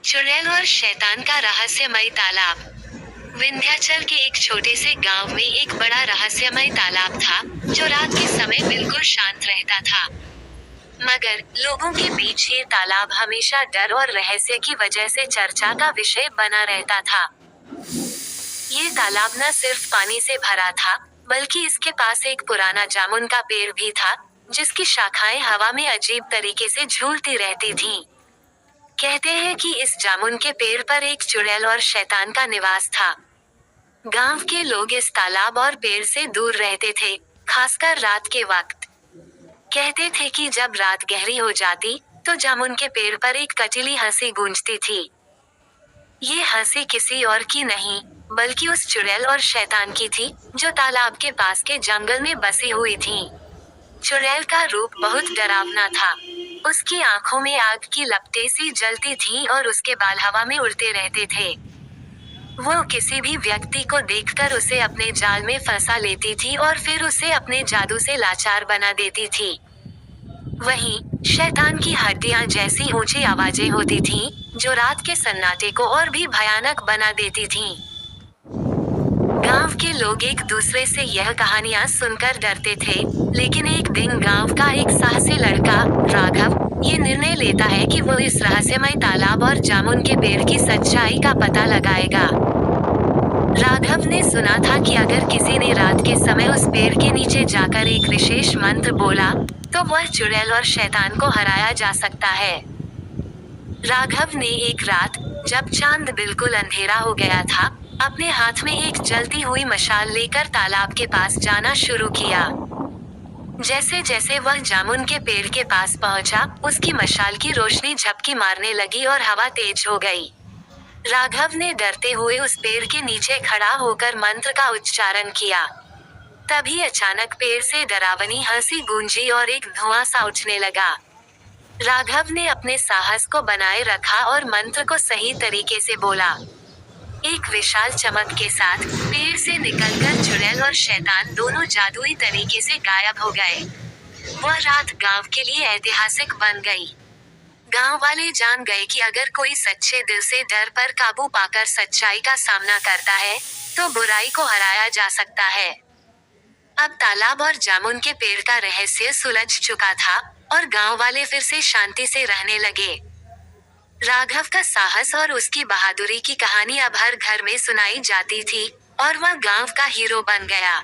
चुड़ैल और शैतान का रहस्यमय तालाब। विंध्याचल के एक छोटे से गांव में एक बड़ा रहस्यमय तालाब था, जो रात के समय बिल्कुल शांत रहता था। मगर लोगों के बीच ये तालाब हमेशा डर और रहस्य की वजह से चर्चा का विषय बना रहता था। ये तालाब न सिर्फ पानी से भरा था, बल्कि इसके पास एक पुराना जामुन का पेड़ भी था, जिसकी शाखाएं हवा में अजीब तरीके से झूलती रहती थीं। कहते हैं कि इस जामुन के पेड़ पर एक चुड़ैल और शैतान का निवास था। गांव के लोग इस तालाब और पेड़ से दूर रहते थे, खासकर रात के वक्त। कहते थे कि जब रात गहरी हो जाती, तो जामुन के पेड़ पर एक कटीली हंसी गूंजती थी। ये हंसी किसी और की नहीं, बल्कि उस चुड़ैल और शैतान की थी, जो तालाब के पास के जंगल में बसी हुई थीं। चुड़ैल का रूप बहुत डरावना था। उसकी आंखों में आग की लपटें सी जलती थीं और उसके बाल हवा में उड़ते रहते थे। वो किसी भी व्यक्ति को देखकर उसे अपने जाल में फंसा लेती थी और फिर उसे अपने जादू से लाचार बना देती थी। वहीं शैतान की हड्डियां जैसी ऊंची आवाजें होती थीं, जो रात के सन्नाटे को और भी भयानक बना देती थीं। गांव के लोग एक दूसरे से यह कहानियां सुनकर डरते थे, लेकिन एक दिन गांव का एक साहसी लड़का, राघव, ये निर्णय लेता है कि वो इस रहस्यमय तालाब और जामुन के पेड़ की सच्चाई का पता लगाएगा। राघव ने सुना था कि अगर किसी ने रात के समय उस पेड़ के नीचे जाकर एक विशेष मंत्र बोला, तो वह चुड़ैल और शैतान को हराया जा सकता है। राघव ने एक रात, जब चांद बिल्कुल अंधेरा हो गया था, अपने हाथ में एक जलती हुई मशाल लेकर तालाब के पास जाना शुरू किया। जैसे जैसे वह जामुन के पेड़ के पास पहुंचा, उसकी मशाल की रोशनी झपकी मारने लगी और हवा तेज हो गई। राघव ने डरते हुए उस पेड़ के नीचे खड़ा होकर मंत्र का उच्चारण किया। तभी अचानक पेड़ से डरावनी हंसी गूंजी और एक धुआं सा उठने लगा। राघव ने अपने साहस को बनाए रखा और मंत्र को सही तरीके से बोला। एक विशाल चमक के साथ पेड़ से निकलकर चुड़ैल और शैतान दोनों जादुई तरीके से गायब हो गए। वह रात गांव के लिए ऐतिहासिक बन गई। गांव वाले जान गए कि अगर कोई सच्चे दिल से डर पर काबू पाकर सच्चाई का सामना करता है, तो बुराई को हराया जा सकता है। अब तालाब और जामुन के पेड़ का रहस्य सुलझ चुका था, और गांव वाले फिर से शांति से रहने लगे। राघव का साहस और उसकी बहादुरी की कहानी अब हर घर में सुनाई जाती थी, और वह गांव का हीरो बन गया।